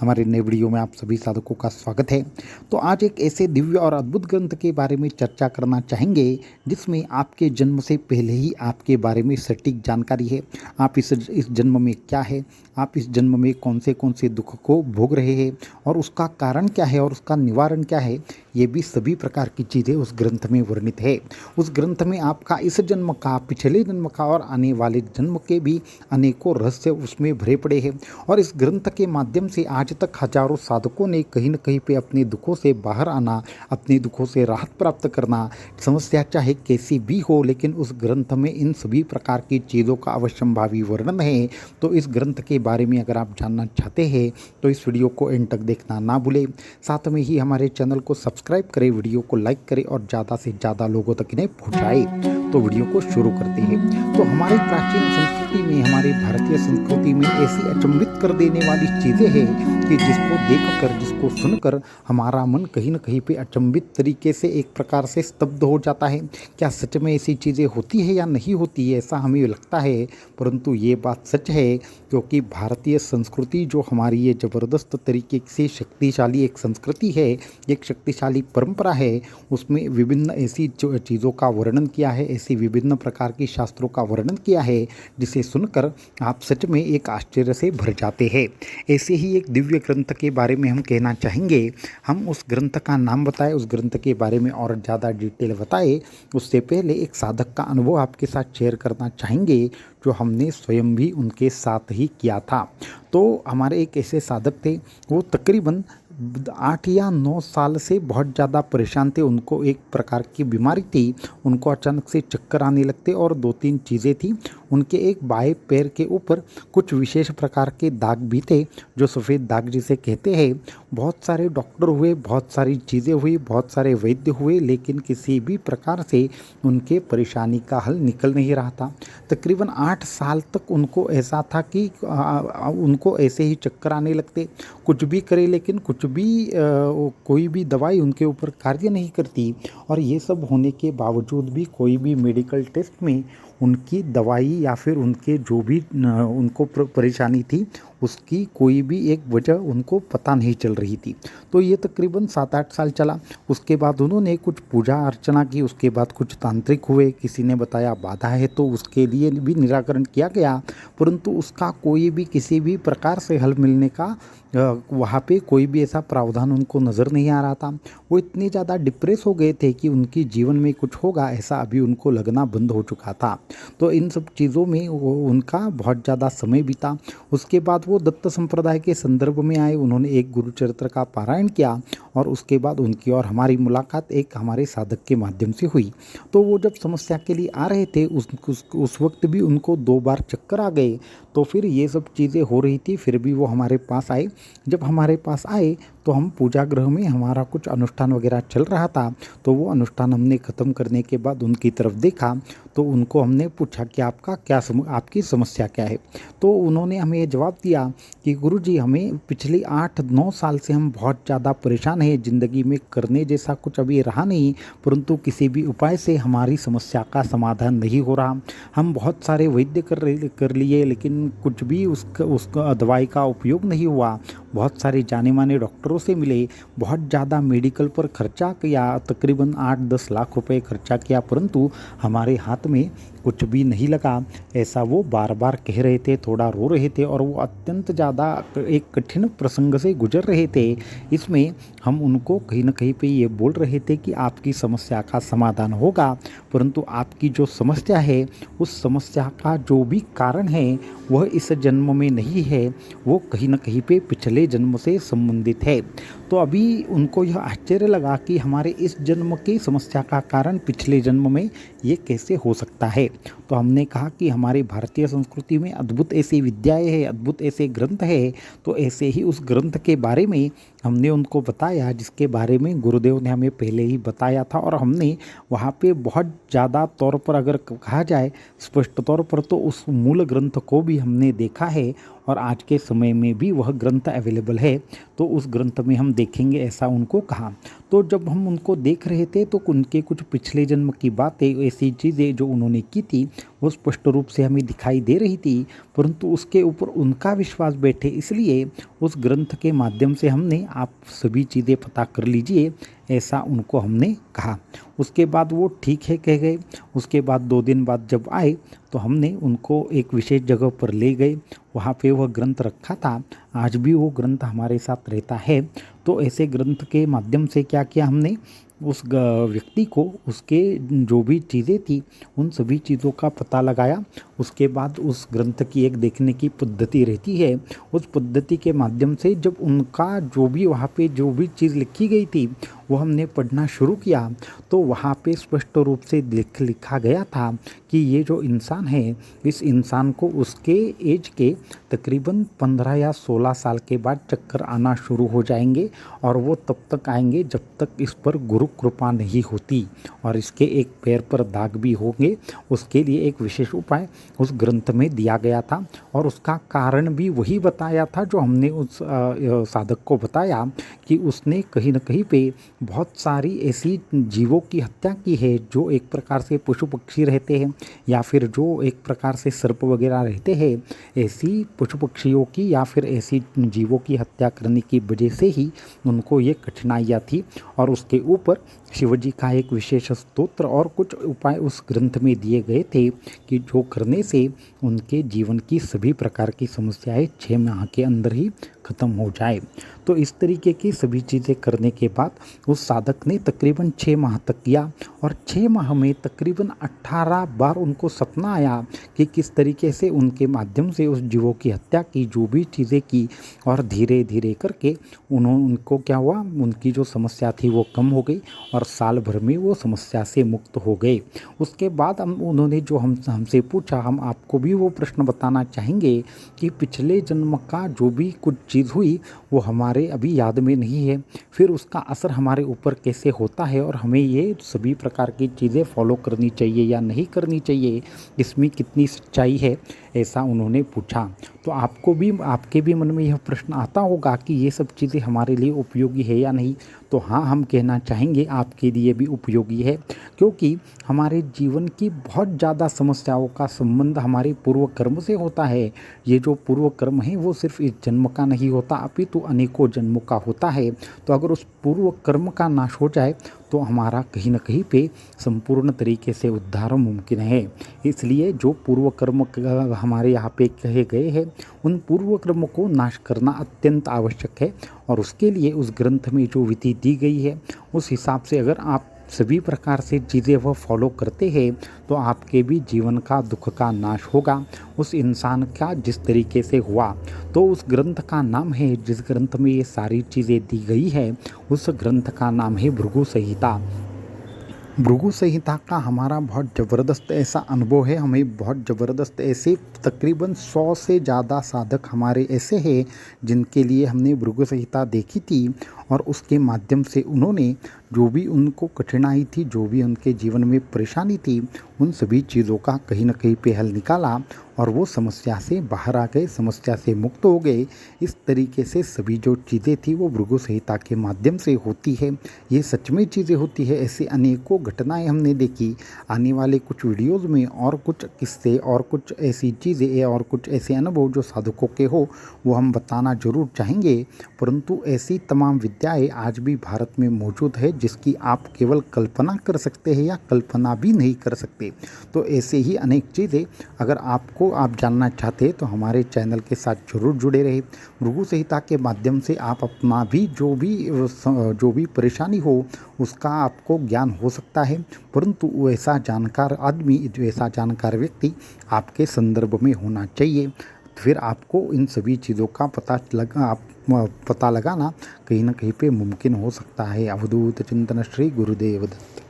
हमारे नए वीडियो में आप सभी साधकों का स्वागत है। तो आज एक ऐसे दिव्य और अद्भुत ग्रंथ के बारे में चर्चा करना चाहेंगे जिसमें आपके जन्म से पहले ही आपके बारे में सटीक जानकारी है। आप इस जन्म में क्या है, आप इस जन्म में कौन से दुख को भोग रहे हैं और उसका कारण क्या है और उसका निवारण क्या है, ये भी सभी प्रकार की चीज़ें उस ग्रंथ में वर्णित है। उस ग्रंथ में आपका इस जन्म का, पिछले जन्म का और आने वाले जन्म के भी अनेकों रहस्य उसमें भरे पड़े हैं। और इस ग्रंथ के माध्यम से आज तक हजारों साधकों ने कहीं न कहीं पे अपने दुखों से बाहर आना, अपने दुखों से राहत प्राप्त करना, समस्या चाहे कैसी भी हो, लेकिन उस ग्रंथ में इन सभी प्रकार की चीज़ों का अवश्यंभावी वर्णन है। तो इस ग्रंथ के बारे में अगर आप जानना चाहते हैं तो इस वीडियो को एंड तक देखना ना भूलें। साथ में ही हमारे चैनल को सब्सक्राइब करें, वीडियो को लाइक करें और ज़्यादा से ज़्यादा लोगों तक इन्हें पहुँचाएं। तो वीडियो को शुरू करते हैं। तो हमारी प्राचीन संस्कृति में, हमारी भारतीय संस्कृति में ऐसी अचंभित कर देने वाली चीज़ें हैं कि जिसको देखकर, जिसको सुनकर हमारा मन कहीं न कहीं पे अचंभित तरीके से एक प्रकार से स्तब्ध हो जाता है। क्या सच में ऐसी चीज़ें होती है या नहीं होती है, ऐसा हमें लगता है, परंतु ये बात सच है। क्योंकि भारतीय संस्कृति जो हमारी ये ज़बरदस्त तरीके से शक्तिशाली एक संस्कृति है, एक शक्तिशाली परंपरा है, उसमें विभिन्न ऐसी चीज़ों का वर्णन किया है, ऐसी विभिन्न प्रकार की शास्त्रों का वर्णन किया है जिसे सुनकर आप सच में एक आश्चर्य से भर जाते हैं। ऐसे ही एक दिव्य ग्रंथ के बारे में हम कहना चाहेंगे। हम उस ग्रंथ का नाम बताएं, उस ग्रंथ के बारे में और ज़्यादा डिटेल बताएं, उससे पहले एक साधक का अनुभव आपके साथ शेयर करना चाहेंगे जो हमने स्वयं भी उनके साथ ही किया था। तो हमारे एक ऐसे साधक थे, वो तकरीबन 8 या 9 साल से बहुत ज़्यादा परेशान थे। उनको एक प्रकार की बीमारी थी, उनको अचानक से चक्कर आने लगते और 2-3 चीज़ें थी। उनके एक बाएं पैर के ऊपर कुछ विशेष प्रकार के दाग भी थे, जो सफ़ेद दाग जिसे कहते हैं। बहुत सारे डॉक्टर हुए, बहुत सारी चीज़ें हुई, बहुत सारे वैद्य हुए, लेकिन किसी भी प्रकार से उनके परेशानी का हल निकल नहीं रहा था। तकरीबन 8 साल तक उनको ऐसा था कि उनको ऐसे ही चक्कर आने लगते, कुछ भी करे लेकिन कुछ भी कोई भी दवाई उनके ऊपर कार्य नहीं करती। और ये सब होने के बावजूद भी कोई भी मेडिकल टेस्ट में उनकी दवाई या फिर उनके जो भी उनको परेशानी थी उसकी कोई भी एक वजह उनको पता नहीं चल रही थी। तो ये तकरीबन 7-8 साल चला। उसके बाद उन्होंने कुछ पूजा अर्चना की, उसके बाद कुछ तांत्रिक हुए, किसी ने बताया बाधा है तो उसके लिए भी निराकरण किया गया, परंतु उसका कोई भी किसी भी प्रकार से हल मिलने का वहाँ पे कोई भी ऐसा प्रावधान उनको नज़र नहीं आ रहा था। वो इतने ज़्यादा डिप्रेस हो गए थे कि उनके जीवन में कुछ होगा ऐसा अभी उनको लगना बंद हो चुका था। तो इन सब चीज़ों में वो उनका बहुत ज़्यादा समय बीता। उसके बाद वो दत्त संप्रदाय के संदर्भ में आए, उन्होंने एक गुरुचरित्र का पारायण किया और उसके बाद उनकी और हमारी मुलाकात एक हमारे साधक के माध्यम से हुई। तो वो जब समस्या के लिए आ रहे थे उस वक्त भी उनको 2 बार चक्कर आ गए। तो फिर ये सब चीज़ें हो रही थी, फिर भी वो हमारे पास आए। जब हमारे पास आए तो हम पूजा गृह में हमारा कुछ अनुष्ठान वगैरह चल रहा था। तो वो अनुष्ठान हमने ख़त्म करने के बाद उनकी तरफ देखा तो उनको हमने पूछा कि आपकी समस्या क्या है। तो उन्होंने हमें ये जवाब दिया कि गुरुजी, हमें पिछले 8-9 साल से हम बहुत ज़्यादा परेशान हैं, ज़िंदगी में करने जैसा कुछ अभी रहा नहीं, परंतु किसी भी उपाय से हमारी समस्या का समाधान नहीं हो रहा। हम बहुत सारे वैद्य कर लिए लेकिन कुछ भी उसका दवाई का उपयोग नहीं हुआ। बहुत सारे जाने माने डॉक्टरों से मिले, बहुत ज़्यादा मेडिकल पर खर्चा किया, तकरीबन 8-10 लाख रुपए खर्चा किया, परंतु हमारे हाथ में कुछ भी नहीं लगा। ऐसा वो बार बार कह रहे थे, थोड़ा रो रहे थे और वो अत्यंत ज़्यादा एक कठिन प्रसंग से गुजर रहे थे। इसमें हम उनको कहीं न कहीं पे ये बोल रहे थे कि आपकी समस्या का समाधान होगा, परंतु आपकी जो समस्या है उस समस्या का जो भी कारण है वह इस जन्म में नहीं है, वो कहीं न कहीं पे पिछले जन्म से संबंधित है। तो अभी उनको यह आश्चर्य लगा कि हमारे इस जन्म की समस्या का कारण पिछले जन्म में ये कैसे हो सकता है। तो हमने कहा कि हमारी भारतीय संस्कृति में अद्भुत ऐसी विद्याएं हैं, अद्भुत ऐसे ग्रंथ है। तो ऐसे ही उस ग्रंथ के बारे में हमने उनको बताया जिसके बारे में गुरुदेव ने हमें पहले ही बताया था। और हमने वहाँ पे बहुत ज़्यादा तौर पर अगर कहा जाए स्पष्ट तौर पर तो उस मूल ग्रंथ को भी हमने देखा है और आज के समय में भी वह ग्रंथ अवेलेबल है, तो उस ग्रंथ में हम देखेंगे, ऐसा उनको कहा। तो जब हम उनको देख रहे थे तो उनके कुछ पिछले जन्म की बातें, ऐसी चीज़ें जो उन्होंने की थी वो स्पष्ट रूप से हमें दिखाई दे रही थी, परंतु उसके ऊपर उनका विश्वास बैठे, इसलिए उस ग्रंथ के माध्यम से हमने आप सभी चीज़ें पता कर लीजिए, ऐसा उनको हमने कहा। उसके बाद वो ठीक है कह गए। उसके बाद 2 दिन बाद जब आए तो हमने उनको एक विशेष जगह पर ले गए, वहाँ पे वह ग्रंथ रखा था। आज भी वो ग्रंथ हमारे साथ रहता है। तो ऐसे ग्रंथ के माध्यम से क्या किया हमने, उस व्यक्ति को उसके जो भी चीज़ें थी उन सभी चीज़ों का पता लगाया। उसके बाद उस ग्रंथ की एक देखने की पद्धति रहती है, उस पद्धति के माध्यम से जब उनका जो भी वहाँ पे जो भी चीज़ लिखी गई थी वो हमने पढ़ना शुरू किया, तो वहाँ पे स्पष्ट रूप से लिखा गया था कि ये जो इंसान है, इस इंसान को उसके एज के तकरीबन 15 या 16 साल के बाद चक्कर आना शुरू हो जाएंगे, और वो तब तक आएंगे जब तक इस पर गुरु कृपा नहीं होती, और इसके एक पैर पर दाग भी होंगे। उसके लिए एक विशेष उपाय उस ग्रंथ में दिया गया था, और उसका कारण भी वही बताया था जो हमने उस साधक को बताया कि उसने कहीं न कहीं पे बहुत सारी ऐसी जीवों की हत्या की है जो एक प्रकार से पशु पक्षी रहते हैं, या फिर जो एक प्रकार से सर्प वगैरह रहते हैं, ऐसी पशु पक्षियों की या फिर ऐसी जीवों की हत्या करने की वजह से ही उनको ये कठिनाइयाँ थी। और उसके ऊपर शिवजी का एक विशेष स्तोत्र और कुछ उपाय उस ग्रंथ में दिए गए थे कि जो करने से उनके जीवन की सभी प्रकार की समस्याएं 6 माह के अंदर ही ख़त्म हो जाए। तो इस तरीके की सभी चीज़ें करने के बाद उस साधक ने तकरीबन 6 माह तक किया, और 6 माह में तकरीबन 18 बार उनको सपना आया कि किस तरीके से उनके माध्यम से उस जीवों की हत्या की, जो भी चीज़ें की, और धीरे धीरे करके उनको क्या हुआ, उनकी जो समस्या थी वो कम हो गई, और साल भर में वो समस्या से मुक्त हो गए। उसके बाद उन्होंने जो हमसे पूछा, हम आपको भी वो प्रश्न बताना चाहेंगे कि पिछले जन्म का जो भी कुछ चीज़ हुई वो हमारे अभी याद में नहीं है, फिर उसका असर हमारे ऊपर कैसे होता है, और हमें ये सभी प्रकार की चीज़ें फॉलो करनी चाहिए या नहीं करनी चाहिए, इसमें कितनी सच्चाई है, ऐसा उन्होंने पूछा। तो आपके भी मन में यह प्रश्न आता होगा कि ये सब चीज़ें हमारे लिए उपयोगी है या नहीं। तो हाँ, हम कहना चाहेंगे आपके लिए भी उपयोगी है, क्योंकि हमारे जीवन की बहुत ज़्यादा समस्याओं का संबंध हमारे पूर्व कर्म से होता है। ये जो पूर्व कर्म है वो सिर्फ इस जन्म का नहीं होता, अपितु अनेकों जन्मों का होता है। तो अगर उस पूर्व कर्म का नाश हो जाए तो हमारा कहीं न कहीं पे संपूर्ण तरीके से उद्धार मुमकिन है। इसलिए जो पूर्व कर्म हमारे यहाँ पे कहे गए हैं, उन पूर्व कर्म को नाश करना अत्यंत आवश्यक है, और उसके लिए उस ग्रंथ में जो विधि दी गई है उस हिसाब से अगर आप सभी प्रकार से चीज़ें वह फॉलो करते हैं तो आपके भी जीवन का दुख का नाश होगा, उस इंसान का जिस तरीके से हुआ। तो उस ग्रंथ का नाम है, जिस ग्रंथ में ये सारी चीज़ें दी गई है, उस ग्रंथ का नाम है भृगु संहिता। भृगु संहिता का हमारा बहुत ज़बरदस्त ऐसा अनुभव है, हमें बहुत ज़बरदस्त ऐसे तकरीबन 100 से ज़्यादा साधक हमारे ऐसे हैं जिनके लिए हमने भृगु संहिता देखी थी, और उसके माध्यम से उन्होंने जो भी उनको कठिनाई थी, जो भी उनके जीवन में परेशानी थी, उन सभी चीज़ों का कहीं न कहीं पे हल निकाला, और वो समस्या से बाहर आ गए, समस्या से मुक्त हो गए। इस तरीके से सभी जो चीज़ें थी वो भृगु संहिता के माध्यम से होती है। ये सच में चीज़ें होती है, ऐसी अनेकों घटनाएं हमने देखी। आने वाले कुछ वीडियोज़ में और कुछ किस्से और कुछ ऐसी चीज़ें और कुछ ऐसे अनुभव जो साधकों के हो वो हम बताना ज़रूर चाहेंगे, परंतु ऐसी तमाम विद्याएँ आज भी भारत में मौजूद है जिसकी आप केवल कल्पना कर सकते हैं या कल्पना भी नहीं कर सकते। तो ऐसे ही अनेक चीज़ें अगर आप जानना चाहते हैं तो हमारे चैनल के साथ ज़रूर जुड़े रहे। भृगु संहिता के माध्यम से आप अपना भी जो भी परेशानी हो उसका आपको ज्ञान हो सकता है, परंतु वैसा जानकार आदमी, वैसा जानकार व्यक्ति आपके संदर्भ में होना चाहिए। फिर आपको इन सभी चीज़ों का पता लगाना कहीं न कहीं पे मुमकिन हो सकता है। अवधूत चिंतन श्री गुरुदेव दत्त।